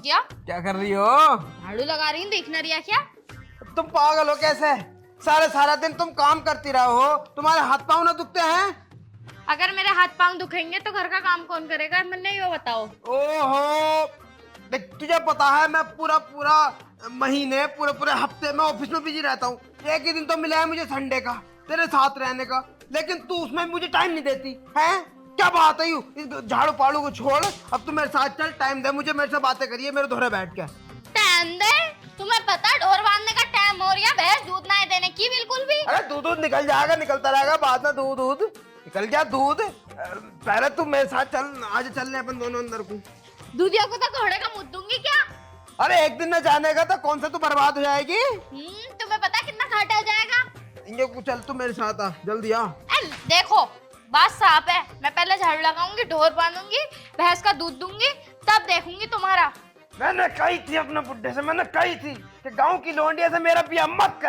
दिया। क्या कर रही हो? झाड़ू लगा रही हूँ, देखना रिया क्या? तुम पागल हो कैसे? सारे सारा दिन तुम काम करती रहो, तुम्हारे हाथ पाँव ना दुखते हैं? अगर मेरे हाथ पांव दुखेंगे तो घर का काम कौन करेगा? मैंने ये बताओ। ओहो, देख तुझे पता है मैं पूरा पूरा महीने पूरे पूरे हफ्ते में ऑफिस में बिजी रहता हूँ। एक ही दिन तो मिला है मुझे संडे का तेरे साथ रहने का, लेकिन तू उसमें मुझे टाइम नहीं देती है। क्या बात है? यू इस झाड़ू पाड़ू को छोड़, अब तू मेरे साथ चल, टाइम दे मुझे, मेरे से बातें करिए मेरे धोरे बैठ के। टाइम दे? तुम्हें पता ढोर बांधने का टाइम हो रहा है, भैंस दूध नहीं देने की बिल्कुल भी। अरे दूध दूध निकल जाएगा, निकलता रहेगा, बाद में दूध दूध निकल गया दूध। पहले तू मेरे साथ चल, आज चलने अपन दोनों अंदर को। दूधिया को तो घोड़े का मुंह दूंगी क्या? अरे एक दिन में जाने का तो कौन सा तू बर्बाद हो जाएगी। तुम्हें पता कितना घाटा हो जाएगा? ये चल तू मेरे साथ आ जल्दी आ। देखो बात साफ है, मैं पहले झाड़ू लगाऊंगी, ढोर बांधूंगी, भैंस का दूध दूंगी, तब देखूंगी तुम्हारा। मैंने कही थी अपने बुड्ढे से, मैंने कही थी कि गांव की लौंडिया से मेरा बिया मत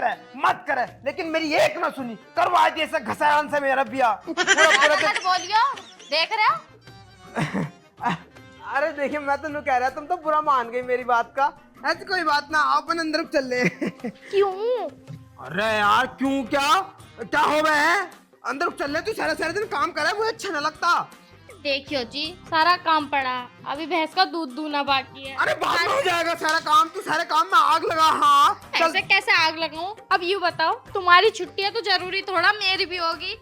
करे, लेकिन मेरी एक ना सुनी, करवा दी ऐसे घसायान से मेरा बिया। मत बोलियो, देख रहे हो? अरे देखिए मैं तो कह रहा, तुम तो बुरा मान गई मेरी बात का। ऐसी कोई बात ना, आओ अपन अंदर चल ले। क्यों? अरे यार क्यों, क्या हो गए हैं? अंदर चल ले, तू सारे सारे दिन काम कर रहा है, मुझे अच्छा नहीं लगता। देखियो जी, सारा काम पड़ा, अभी भैंस का दूध दूना बाकी है। अरे बाद में हो जाएगा सारा काम, तू सारे काम में आग लगा। हाँ ऐसे कैसे आग लगाऊं? अब यूँ बताओ, तुम्हारी छुट्टी है तो जरूरी थोड़ा मेरी भी होगी।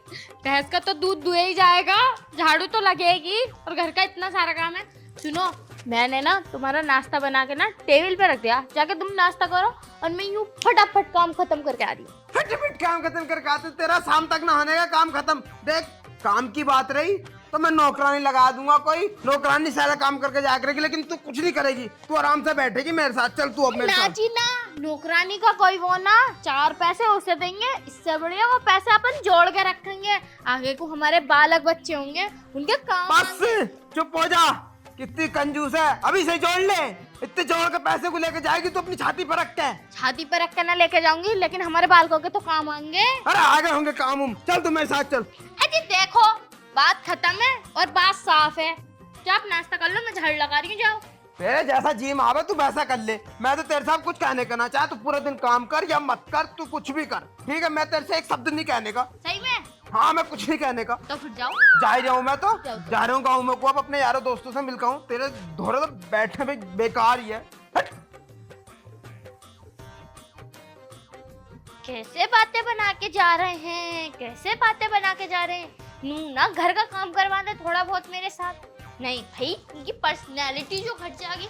भैंस का तो दूध दुहे ही जाएगा, झाड़ू तो लगेगी, और घर का इतना सारा काम है। सुनो, मैंने ना तुम्हारा नाश्ता बना के ना टेबल पे रख दिया, जाके तुम नाश्ता करो, और मैं यूँ फटाफट काम खत्म करके आ रही हूँ। फटाफट काम खत्म करके आते, तेरा शाम तक नहाने का काम खत्म। देख काम की बात रही तो मैं नौकरानी लगा दूंगा, कोई नौकरानी सारा काम करके जाया करेगी, लेकिन तू कुछ नहीं करेगी, तू आराम से बैठेगी मेरे साथ। चल तू अब मेरे साथ। जी ना, नौकरानी का कोई वो ना, 4 पैसे उसे देंगे, इससे बढ़िया वो पैसे अपन जोड़ के रखेंगे, आगे को हमारे बालक बच्चे होंगे, उनके काम। बस चुप हो जा, कितनी कंजूस है, अभी से जोड़ ले। इतने जोड़ के पैसे को लेके जाएगी तो अपनी छाती पर रख के। छाती पर रख के ना लेके जाऊंगी, लेकिन हमारे बालकों के तो काम आएंगे। अरे आगे होंगे काम। चल तू मेरे साथ चल। अजी देखो, बात खत्म है और बात साफ है। क्या आप नाश्ता कर लो, मैं झाड़ू लगा रही हूँ, जाओ। तेरे जैसा जी आवे तू वैसा कर ले, मैं तो तेरे साथ कुछ कहने का ना चाहे, तू पूरा दिन काम कर या मत कर, तू कुछ भी कर, ठीक है? मैं तेरे से एक शब्द नहीं कहने का। सही में? हाँ मैं कुछ नहीं कहने का। तो फिर जाओ। जा ही रहा हूँ मैं तो, जा रहा हूँ गाँव में को, अब अपने यारों दोस्तों से मिलता हूँ। तेरे धोरे तो बैठने में बेकार ही है। हट। कैसे बातें बना के जा रहे हैं, कैसे बातें बना के जा रहे हैं। ना घर का काम करवा दे थोड़ा बहुत मेरे साथ। नहीं भाई, इनकी पर्सनैलिटी जो घट जाएगी।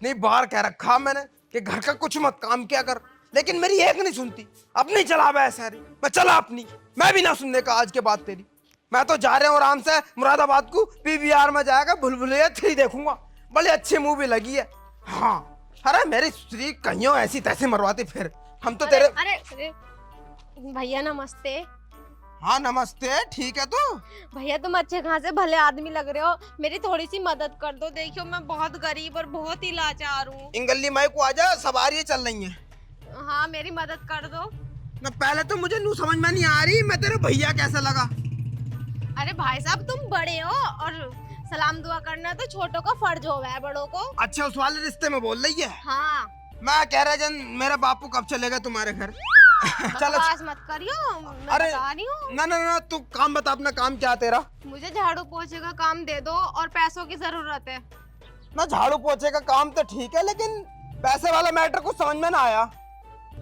नहीं बाहर कह रखा मैंने कि घर का कुछ मत काम किया कर, लेकिन मेरी एक नहीं सुनती। अपनी चला वह सारी, मैं चला अपनी, मैं भी ना सुनने का आज के बाद तेरी। मैं तो जा रहा हूँ आराम से मुरादाबाद को, पीवीआर में जाएगा, भूल-भुलैया 3 देखूंगा, बड़ी अच्छी मूवी लगी है। हाँ अरे मेरी स्त्री कहियों ऐसी तैसी मरवाती फिर हम तो तेरे। अरे भैया नमस्ते। हाँ नमस्ते, ठीक है तू? भैया तुम अच्छे खासे भले आदमी लग रहे हो, मेरी थोड़ी सी मदद कर दो। देखियो मैं बहुत गरीब और बहुत ही लाचार हूँ। इंगली माई को आजा, सवारी चल रही है। हाँ मेरी मदद कर दो। मैं पहले तो मुझे नू समझ में नहीं आ रही, मैं तेरे भैया कैसा लगा? अरे भाई साहब तुम बड़े हो, और सलाम दुआ करना तो छोटों का फर्ज हो गया है बड़ों को। अच्छा उस वाले रिश्ते में बोल रही है? हाँ। मैं कह रहा जन मेरे बापू कब चलेगा तुम्हारे घर? चल बकवास मत करियो, मैं अरे बता रही हूँ। ना तू काम बता, अपना काम क्या तेरा? मुझे झाड़ू पोछे का काम दे दो और पैसों की जरूरत है। ना झाड़ू पोछे का काम तो ठीक है, लेकिन पैसे वाला मैटर कुछ समझ में ना आया।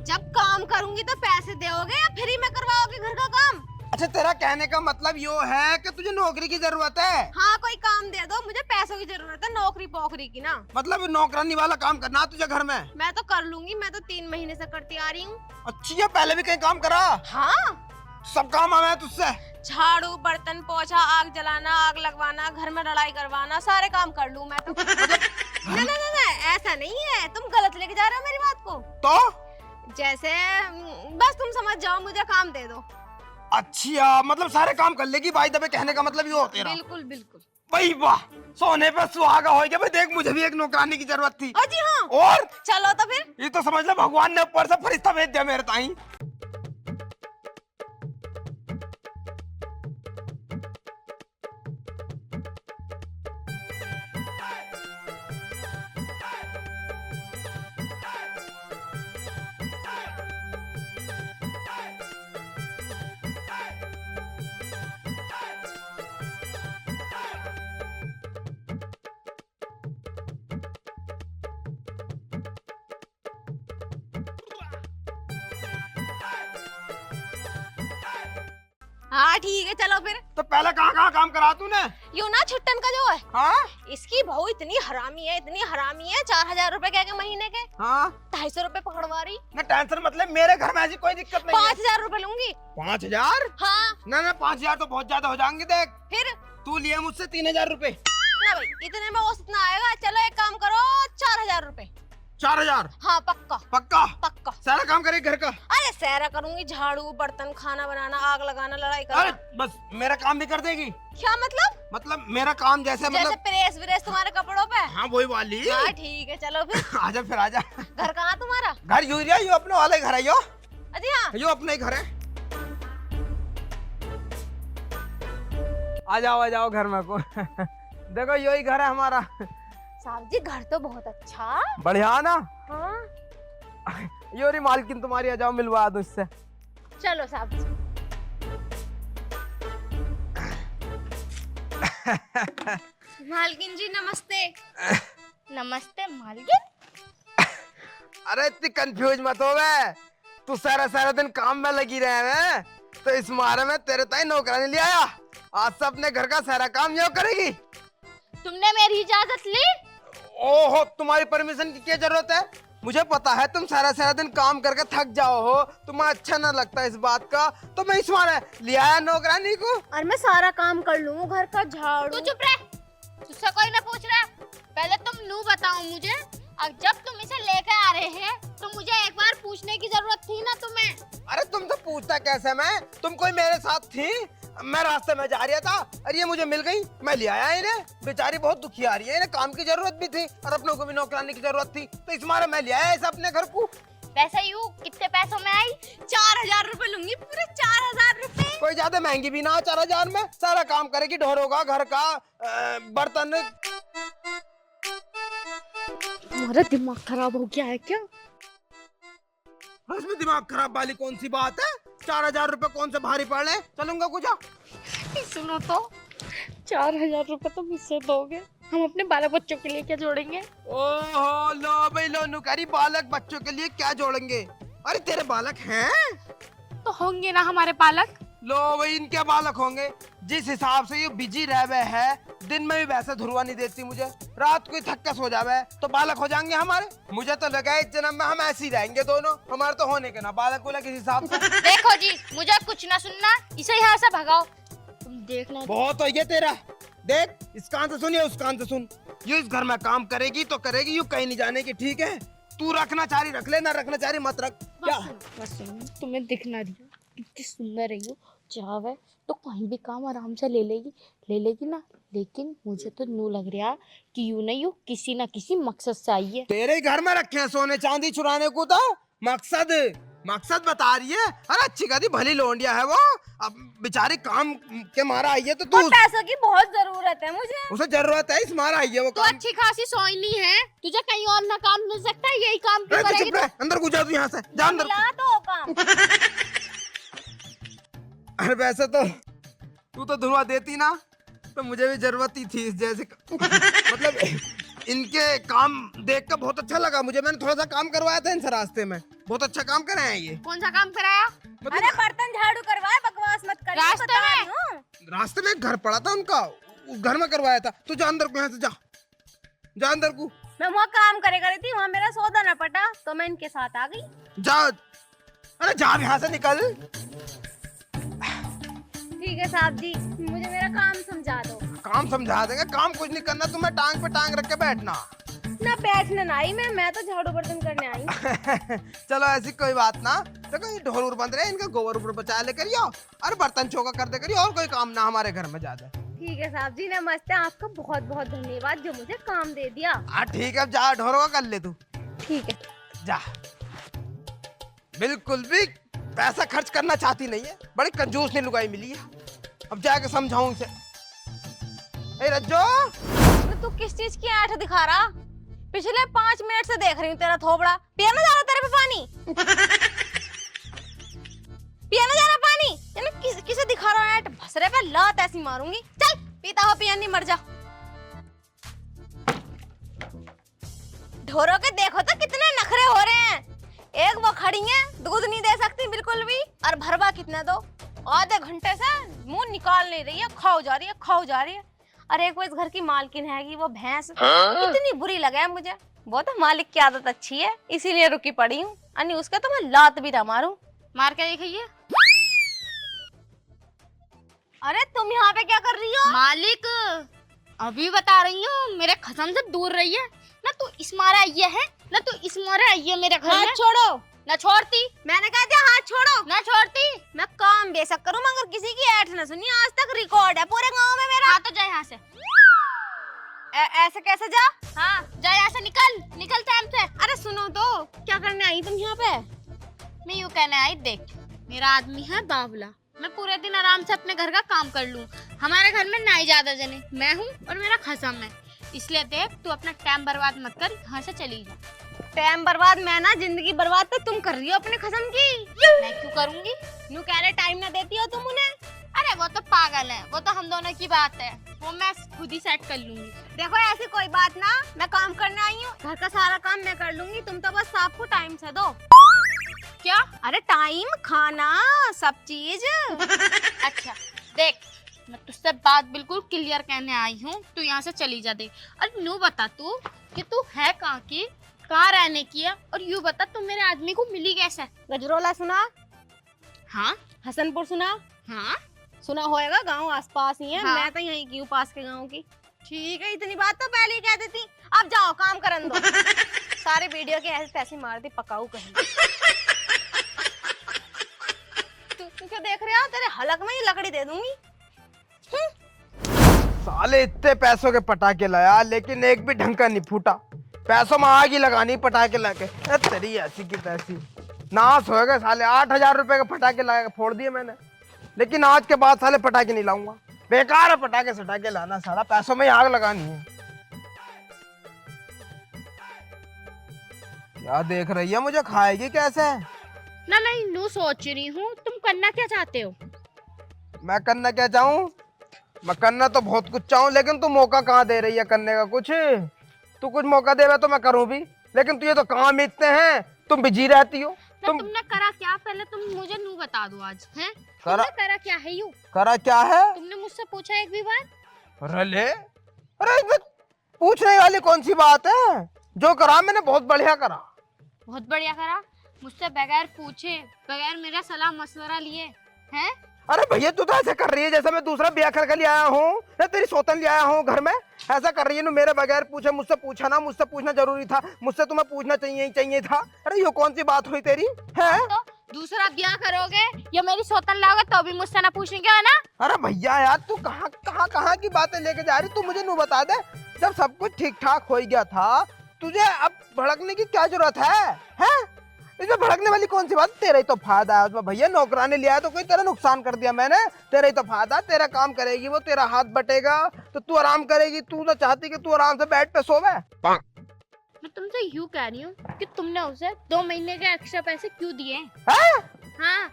जब काम करूंगी तो पैसे दोगे या फ्री में करवाओगे घर का काम? अच्छा तेरा कहने का मतलब यो है कि तुझे नौकरी की जरूरत है? हाँ कोई काम दे दो, मुझे पैसों की जरूरत है, नौकरी पोखरी की ना। मतलब नौकरानी वाला काम करना तुझे घर में? मैं तो कर लूंगी, मैं तो 3 महीने से करती आ रही हूँ। अच्छी है, पहले भी कहीं काम करा? हाँ सब काम आया तुझसे? झाड़ू बर्तन पोछा, आग जलाना, आग लगवाना, घर में लड़ाई करवाना, सारे काम कर लूँ मैं तो। ना ऐसा नहीं है, तुम गलत लेके जा रहे हो मेरी बात को। तो जैसे बस तुम समझ जाओ, मुझे काम दे दो। अच्छा मतलब सारे काम कर लेगी भाई दबे, कहने का मतलब ये होता है? बिल्कुल बिल्कुल। भाई वाह, सोने पे सुहागा हो गया भाई। देख मुझे भी एक नौकरानी की जरूरत थी। जी हाँ। और चलो तो फिर। ये तो समझ ले भगवान ने ऊपर से फरिश्ता भेज दिया मेरे ताई। हाँ ठीक है चलो फिर। तो पहले कहाँ काम करा तूने? यूं ना छुट्टन का जो है, हाँ इसकी बहू इतनी हरामी है, इतनी हरामी है, 4000 रुपए कह के महीने के हाँ 250 रुपए पकड़वा रही। ना टेंशन मतलब, मेरे घर में ऐसी कोई दिक्कत नहीं है। 5000 रुपए लूंगी। 5000? हाँ ना 5000 तो बहुत ज्यादा हो जाएंगे। देख फिर तू लिए मुझसे 3000 रुपए। ना भाई इतने में औसत ना आएगा। चलो एक काम करो, 4000 रुपए। 4000? हाँ पक्का पक्का? पक्का। सारा काम करेगी घर का? अरे सारा करूंगी, झाड़ू बर्तन खाना बनाना आग लगाना लड़ाई अरे करना। बस मेरा काम भी कर देगी? क्या मतलब? मतलब मेरा काम जैसे जैसे मतलब प्रेस व्रेस तुम्हारे कपड़ों पे? हाँ वही वाली। हाँ ठीक है चलो फिर। आजा फिर आजा। घर कहाँ तुम्हारा? घर यूरिया यो अपने वाले घर है यो। अजी हाँ यो अपने ही घर है। आ जाओ घर में को। देखो यही घर है हमारा। साहब जी घर तो बहुत अच्छा। बढ़िया ना? हाँ योरी मालकिन तुम्हारी, आ जाओ मिलवा दो इससे। चलो साहब जी। मालकिन जी नमस्ते। नमस्ते मालकिन। अरे इतनी कंफ्यूज मत हो बे। तू सारा दिन काम में लगी रहे हैं, तो इस मारे में तेरे ताई नौकरानी ले आया। आज से अपने घर का सारा काम यो करेगी। तुमने मेरी इजाजत ली? ओहो, तुम्हारी परमिशन की क्या जरूरत है? मुझे पता है तुम सारा दिन काम करके थक जाओ हो, तुम्हें अच्छा ना लगता इस बात का, तो मैं इस मारे ले आया नौकरानी को। और मैं सारा काम कर लूँ, घर का झाड़ू। तू चुप रह, तुझसे कोई ना पूछ रहा। पहले तुम नू बताओ मुझे, अब जब तुम इसे लेकर आ रहे हैं तो मुझे एक बार पूछने की जरूरत थी ना तुम्हें। अरे तुमसे पूछता कैसे मैं? तुम कोई मेरे साथ थी? मैं रास्ते में जा रहा था और ये मुझे मिल गई, मैं ले आया इन्हें। बेचारी बहुत दुखी आ रही है, इन्हें काम की जरूरत भी थी और अपनों को भी नौकरानी की जरूरत थी, तो इस मारे मैं ले आया इसे अपने घर को। पैसे यूं कितने पैसों में आई? 4000 रुपए लूंगी, पूरे 4000 रुपए। कोई ज्यादा महंगी भी ना हो, 4000 में सारा काम करेगी, ढोरों का, घर का, बर्तन। तुम्हारा दिमाग खराब हो गया है क्या? उसमें दिमाग खराब वाली कौन सी बात है? 4000 रुपए कौन से भारी पड़ रहे? चलूंगा कुछ। सुनो तो, 4000 रुपए तुम इससे दोगे, हम अपने बालक बच्चों के लिए क्या जोड़ेंगे? ओहो, लो भाई लो नुकारी, बालक बच्चों के लिए क्या जोड़ेंगे? अरे तेरे बालक हैं? तो होंगे ना हमारे पालक। लो भाई, इनके बालक होंगे। जिस हिसाब से ये बिजी रहे है, दिन में भी वैसे धुरवा नहीं देती मुझे, रात को ही थक के सो जावे, तो बालक हो जाएंगे हमारे। मुझे तो लगा इस जन्म में हम ऐसे ही रहेंगे दोनों, हमारे तो होने के ना बालक बोला किस हिसाब से। देखो जी, मुझे कुछ ना सुनना, इसे यहाँ से भगाओ। तुम देखना बहुत हो ये तेरा। देख, इस कान से सुन या उस कान से सुन, ये इस घर में काम करेगी तो करेगी, यू कहीं नहीं जाने की, ठीक है? तू रखना चाह रही रख ले, ना रखना चाह रही मत रख। क्या बस तुम्हें दिखना रही हो कितनी सुंदर रही हो, चाहे तो कहीं भी काम आराम से ले लेगी ना। लेकिन मुझे तो न्यू लग रहा कि यूं नहीं, यू किसी ना किसी मकसद से आई है। तेरे घर में रखे हैं सोने चांदी चुराने को, तो मकसद बता रही है। अरे अच्छी खासी भली लोंडिया है वो, अब बेचारी काम के मारा आई है, तो तू पैसों की बहुत जरूरत है मुझे। उसे जरूरत है, इस मारा आई है वो तो काम। अच्छी खासी सोईनी है, तुझे कहीं और ना काम मिल सकता है, यही काम क्यों अरे करेगी? चुप रह, अंदर घुस जा तू यहाँ से, जा अंदर। मिला तो काम। अरे वैसे तो तू तो धुरवा देती ना, तो मुझे भी जरूरत ही थी इस जैसे मतलब इनके काम देख कर बहुत अच्छा लगा मुझे। मैंने थोड़ा सा काम करवाया था इनसे रास्ते में, बहुत अच्छा काम करे हैं ये। कौन सा काम कराया? अरे बर्तन झाड़ू करवाए, बकवास मत करिए। रास्ते बता में? रही हूँ। रास्ते में एक घर पड़ा था उनका, उस घर में करवाया था। तू जा अंदर को, यहाँ से जा अंदर को। मैं वहाँ काम करे करी थी, वहाँ मेरा सौदा न पटा, तो मैं इनके साथ आ गई। जा, अरे जा यहाँ से निकल। ठीक है साहब जी, मुझे मेरा काम समझा दो। काम समझा देंगे, काम कुछ नहीं करना, तुम्हें टांग पे टांग रख के बैठना। ना बैठने ना आई मैं तो झाड़ू बर्तन करने आई। चलो ऐसी कोई बात ना, देखो ये ढोल बंद रहे, इनका गोबर ऊपर बचा ले करियो और बर्तन चौका कर दे करियो, और कोई काम ना हमारे घर में ज्यादा। ठीक है साहब जी, नमस्ते। आपका बहुत बहुत धन्यवाद जो मुझे काम दे दिया। हाँ ठीक है, अब जा ढोरों का कर ले तू, ठीक है। जा। बिल्कुल भी पैसा खर्च करना चाहती नहीं है, बड़ी कंजूस ने लुगाई मिली है। अब जाके समझाऊं इसे। ए रज्जो, तो तू किस चीज की आंख दिखा रहा? पिछले 5 मिनट से देख रही हूँ तेरा थोबड़ा। पिया ना जा रहा तेरे पे पानी? पिया ना जा रहा पानी? यानी किसे दिखा रहा है? भसरे पे लात ऐसी मारूंगी। चल पीता हुआ पिया नहीं, मर जा। ढोरों के देखो तो कितने नखरे हो रहे हैं। एक वो खड़ी है, दूध नहीं दे सकती बिल्कुल भी, और भरवा कितना दो। आधे घंटे से मुंह निकाल नहीं रही है, खाओ जा रही है, खाओ जा रही है। अरे एक वो इस घर की मालकिन है वो भैंस इतनी बुरी लगे है मुझे। वो तो मालिक की आदत अच्छी है इसीलिए रुकी पड़ी हूँ, अन्य उसका तो मैं लात भी ना मारूं। मार के दिखाइए। अरे तुम यहाँ पे क्या कर रही हो? मालिक अभी बता रही हूँ, मेरे खसम से दूर रही है ना। तू इस मारा ये है ना, तू इस मारा ये मेरे घर में। हाथ छोड़ो। ना छोड़ती, मैंने कहा था हाथ छोड़ो। ना छोड़ती। मैं काम बेशक करूं मगर किसी की ऐठ न सुनी। आज तक रिकॉर्ड है पूरे गांव में मेरा। हाँ तो जा यहाँ से। ऐसे कैसे जा? हाँ जा यहाँ से, निकल निकल टाइम से। अरे सुनो तो, क्या करने आई तुम यहाँ पे? मैं यूँ कहने आई, देख मेरा आदमी है बावला, मैं पूरे दिन आराम से अपने घर का काम कर लूं। हमारे घर में ना ही ज्यादा जने, मैं हूँ और मेरा खसम है। इसलिए देख तू अपना टाइम बर्बाद मत कर, यहाँ से चली जा। टाइम बर्बाद मैं ना, जिंदगी बर्बाद तो तुम कर रही हो अपने खसम की। मैं क्यों करूंगी? नू कह रहे टाइम ना देती हो तुम उन्हें। अरे वो तो पागल है, वो तो हम दोनों की बात है, वो मैं खुद ही सेट कर लूंगी। देखो ऐसी कोई बात ना, मैं काम करने आई हूँ, घर का सारा काम मैं कर लूंगी, तुम तो बस आपको टाइम से दो। क्या? अरे टाइम, खाना, सब चीज। अच्छा देख, मैं तुझसे बात बिल्कुल क्लियर कहने आई हूँ, तू यहाँ से चली जा। दे अरे नू बता तू कि तू है कहाँ की, कहाँ रहने की है, और यूँ बता तू मेरे आदमी को मिली कैसे? गजरोला सुना? हाँ। हसनपुर सुना? हाँ सुना होएगा, गांव आसपास ही है। हाँ। मैं तो यहीं की हूँ, पास के गांव की। ठीक है, इतनी बात तो पहले ही कह देती। अब जाओ काम करन दो। सारे वीडियो के ऐसे पैसे मार दी पकाऊ कहीं। तू क्या देख रहे हो? तेरे हलक में ही लकड़ी दे दूंगी। साले इतने पैसों के पटाखे लाया लेकिन एक भी ढंग का नहीं फूटा। पैसों में आग ही लगानी पटाखे लाके। तेरी ऐसी की तैसी नाश होएगा साले। 8,000 रुपए के पटाखे लगा के फोड़ दिए मैंने, लेकिन आज के बाद साले पटाखे नहीं लाऊंगा। बेकार है पटाखे सटाखे लाना, साला पैसों में ही आग लगानी है। क्या देख रही है मुझे, खाएगी कैसे? ना मैं यूँ सोच रही हूँ, तुम करना क्या चाहते हो? मैं करना क्या चाहूँ? मैं करना तो बहुत कुछ चाहूँ, लेकिन तू मौका कहाँ दे रही है करने का कुछ। तू कुछ मौका देवे तो मैं करूँ भी, लेकिन तुझे तो काम इतने हैं, तुम बिजी रहती हो। तुमने करा क्या? पहले तुम मुझे नू बता दो आज, हैं? करा करा क्या है यू? करा क्या है? तुमने मुझसे पूछा एक भी बार? अरे इसमें पूछने वाली कौन सी बात है? जो करा मैंने बहुत बढ़िया करा। बहुत बढ़िया करा, मुझसे बगैर पूछे, बगैर मेरा सलाह मशवरा लिए, हैं? अरे भैया तू तो ऐसे कर रही है जैसे मैं दूसरा ब्याह करके ले आया हूँ या तेरी सौतन ले आया हूँ घर में। ऐसा कर रही है ना, मेरे बगैर पूछे। मुझसे पूछा ना, मुझसे पूछना जरूरी था, मुझसे तुम्हें पूछना चाहिए था। अरे ये कौन सी बात हुई तेरी है? तो दूसरा ब्याह करोगे या मेरी सौतन लाओगे तो भी मुझसे ना पूछेंगे, है ना? अरे भैया यार तू कहाँ की बातें लेके जा रही? तू मुझे नू बता दे, जब सब कुछ ठीक ठाक हो गया था, तुझे अब भड़कने की क्या जरूरत है? इसमें भड़कने वाली कौन सी बात? तेरा ही तो फायदा है उसमें भैया। नौकरानी लिया है तो कोई तेरा नुकसान कर दिया मैंने? तेरा ही तो फायदा, तेरा काम करेगी वो, तेरा हाथ बटेगा तो तू आराम करेगी। तू तो चाहती कि तू आराम से बेड पे सोवे। मैं तुमसे यूँ कह रही हूँ कि तुमने उसे 2 महीने के एक्स्ट्रा पैसे क्यों दिए? हाँ? हाँ।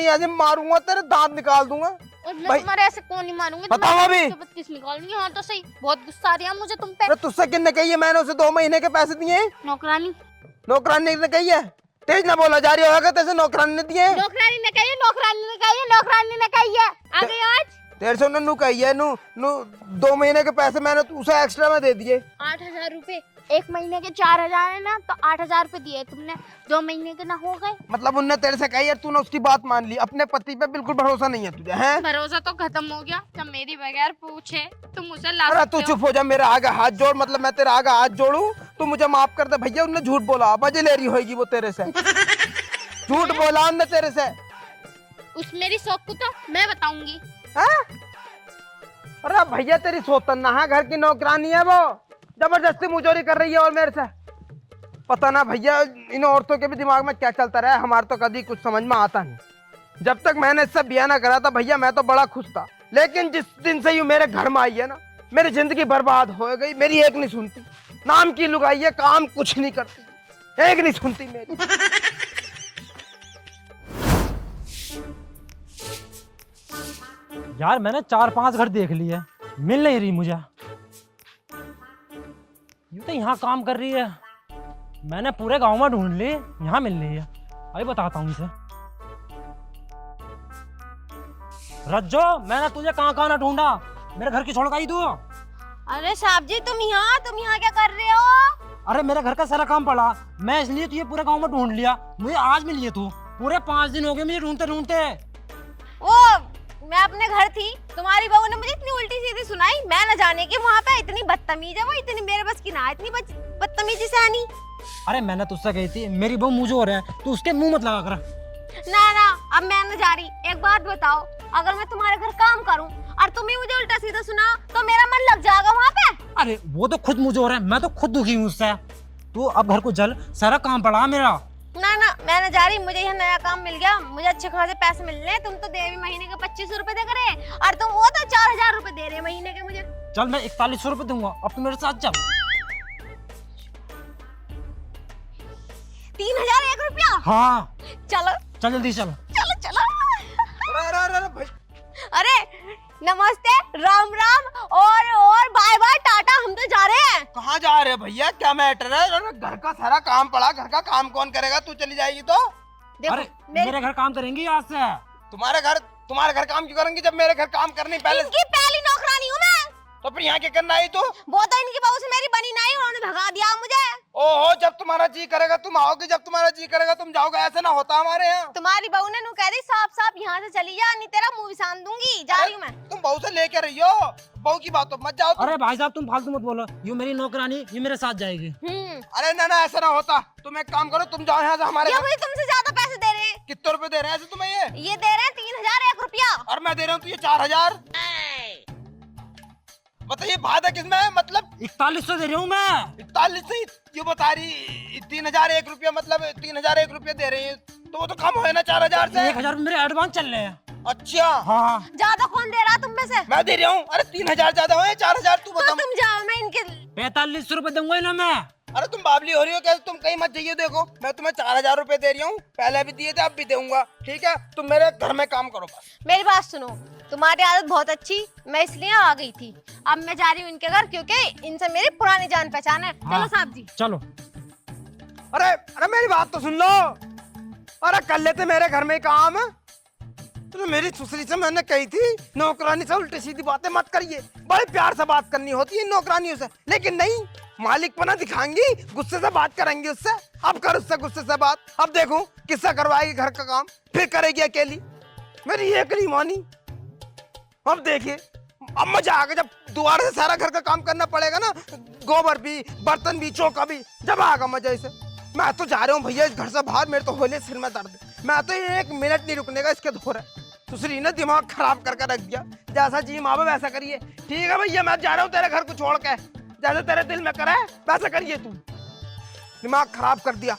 आज मारूंगा, तेरे दांत निकाल दूंगा। और मैं तुम्हारे ऐसे कौन नहीं मारूंगी? बताओ अभी। किस निकालूंगी? हाँ तो सही, बहुत गुस्सा आ रही है मुझे तुम पे। तुझसे किसने कही है मैंने उसे 2 महीने के पैसे दिए? नौकरानी। नौकरानी ने कही है? तेज ना बोला जा रही होगा, तेरे नौकरानी ने दिए? नौकरानी ने कही है, नौकरानी ने कही है, नौकरानी ने कही है। आ गई आज? तेरे से नू कही है, नू 2 महीने के पैसे मैंने उसे एक्स्ट्रा में दे दिए। 8,000 रुपए, 1 महीने के 4,000 है ना, तो 8,000 रुपए दिए तुमने, 2 महीने के ना हो गए। मतलब उनने तेरे से कही है, तूने उसकी बात मान ली। अपने पति पे बिल्कुल भरोसा नहीं है तुझे, हैं? भरोसा तो खत्म हो गया जब मेरी बगैर पूछे तुम उसे ला अरे सकते तू हो। चुप हो जा, मेरे आगे हाथ जोड़। मतलब मैं तेरे आगे हाथ जोड़ू? तू मुझे माफ कर दे भैया, उनने झूठ बोला, मजे ले रही होगी वो तेरे से। झूठ बोला उनने तेरे से। उस मेरी शौक को तो मैं बताऊंगी। अरे भैया तेरी सौतन ना है, घर की नौकरानी है वो, जबरदस्ती मुजोरी कर रही है और मेरे से। पता ना भैया इन औरतों के भी दिमाग में क्या चलता रहा है, हमारे तो कभी कुछ समझ में आता नहीं। जब तक मैंने इससे ब्याह ना करा था भैया मैं तो बड़ा खुश था, लेकिन जिस दिन से यूं मेरे घर में आई है ना, मेरी जिंदगी बर्बाद हो गई। मेरी एक नहीं सुनती, नाम की लुगाई है, काम कुछ नहीं करती, एक नहीं सुनती मेरी। यार मैंने 4-5 घर देख लिए, मिल नहीं रही मुझे। ये तो यहाँ काम कर रही है, मैंने पूरे गांव में ढूंढ ली, यहाँ मिल रही है। अभी बताता हूँ इसे। रज्जो, मैंने तुझे कहाँ ना ढूंढा, मेरे घर की छोड़ गई तू। अरे साहब जी, तुम यहाँ क्या कर रहे हो? अरे मेरे घर का सारा काम पड़ा, मैं इसलिए तुझे पूरे गांव में ढूंढ लिया। मुझे आज मिली है तू, पूरे 5 दिन हो गए मुझे ढूंढते ढूंढते। वो मैं अपने घर थी, तुम्हारी बहू ने मुझे इतनी उल्टी सीधी सुनाई, मैं न जाने की वहाँ पे इतनी बदतमीज है वो, इतनी मेरे बस की ना, इतनी बदतमीजी से आनी। अरे मैंने तुझसे कही थी मेरी बहू मुझे हो रहा है, तू उसके मुंह मत लगा कर। ना, अब मैं न जा रही। एक बात बताओ, अगर मैं तुम्हारे घर काम करूं और तुम ही मुझे उल्टा सीधा सुना तो मेरा मन लग जाएगा वहाँ पे? अरे वो तो खुद मुझे हो रहा है, मैं तो खुद दुखी हूँ उससे। तू अब घर को चल, सारा काम पड़ा मेरा। ना, मैं न जा रही, मुझे यह नया काम मिल गया, मुझे अच्छे खासे पैसे मिल रहे हैं। तुम तो देवी महीने के 2500 रुपए दे करे, और तुम वो तो 4000 रुपए दे रहे हैं महीने के मुझे। चल मैं 4100 रुपए दूंगा, अब तू मेरे साथ चल। 3001 रुपया? हाँ चलो चल जल्दी चल। चलो। अरे भाई, अरे नमस्ते, राम और बाय बाय टाटा, हम तो जा रहे हैं। कहाँ जा रहे हैं भैया? क्या मैटर है? अरे घर का सारा काम पड़ा, घर का काम कौन करेगा? तू चली जाएगी तो? देखो अरे मेरे घर काम करेंगी आज से। तुम्हारे घर काम क्यों करेंगी जब मेरे घर काम करनी पहले? इनकी पहली नौकरानी हूँ मैं। तो फिर यहाँ क्या करना आई तू? वो तो इनकी बहू से मेरी बनी नहीं, उन्होंने भगा दिया मुझे। ओहो, जब तुम्हारा जी करेगा तुम आओगे, जब तुम्हारा जी करेगा तुम जाओगे, ऐसे ना होता हमारे यहाँ। तुम्हारी बहू ने कह दी साफ यहाँ से चली जा, नहीं तेरा मुंह भी सान दूंगी। जा रही हूँ मैं। तुम बहू से लेके रही हो, बहू की बात तो मत जाओ तुम। अरे भाई साहब तुम फालतू मत बोलो, ये मेरी नौकरानी, ये मेरे साथ जाएगी। अरे ना ऐसा ना होता। तुम एक काम करो, तुम जाओ यहाँ से हमारे ये घर। मुझे तुमसे ज्यादा पैसे दे रहे हैं। कितने रुपए दे रहे हैं ऐसे तुम्हें? ये दे रहे हैं 3001 रुपया। और मैं दे रहा हूँ तुझे 4000। बताइए बात है किसमें है? मतलब 4100 दे रही हूँ मैं। 41 से ये बता रही 3001 रुपया, मतलब 3001 रुपया दे रही है, तो वो तो कम हो ना 4000 से। 1000 मेरे एडवांस चल रहे हैं। अच्छा हाँ ज्यादा कौन दे रहा तुम में से? मैं दे रहा हूँ। अरे 3000 ज्यादा हो या 4000? तू तो बता। तुम जाओ, मैं इनके 4500 रुपए दूंगा ना मैं। अरे तुम बाबली हो रही हो क्या? तुम कहीं मत जाइए। देखो मैं तुम्हें 4000 रुपए दे रही हूँ, पहले भी दिए थे अब भी दूंगा, ठीक है? तुम मेरे घर में काम करो बस। मेरी बात सुनो, तुम्हारी आदत बहुत अच्छी, मैं इसलिए आ गई थी। अब मैं जा रही हूँ इनके घर, क्योंकि इनसे मेरी पुरानी जान पहचान है। चलो साहब जी। चलो। अरे मेरी बात तो सुन लो। अरे कर लेते मेरे घर में काम। तो मेरी ससुरी से मैंने कही थी नौकरानी से उल्टी सीधी बातें मत करिए, बड़े प्यार से बात करनी होती है नौकरानियों से, लेकिन नहीं, मालिक पना दिखाएंगी, गुस्से से बात कराएंगी उससे। अब कर उससे गुस्से से बात, अब देखूं किससे करवाएगी घर का काम, फिर करेगी अकेली। मेरी एक नहीं मानी। अब देखिए, अब मजा आ गया जब दोबारा से सारा घर का काम करना पड़ेगा ना, गोबर भी, बर्तन भी, चौका भी, जब आएगा मजा इसे। मैं तो जा रहा हूँ भैया इस घर से बाहर, मेरे तो होले सिर में दर्द, मैं तो 1 मिनट नहीं रुकने का इसके धो रहा। दूसरी ने दिमाग खराब करके रख दिया। जैसा जी माँ बाप वैसा करिए, ठीक है भैया? मैं जा रहा हूँ तेरे घर को छोड़ के, जैसे तेरे दिल में करे वैसा करिए। तू दिमाग खराब कर दिया।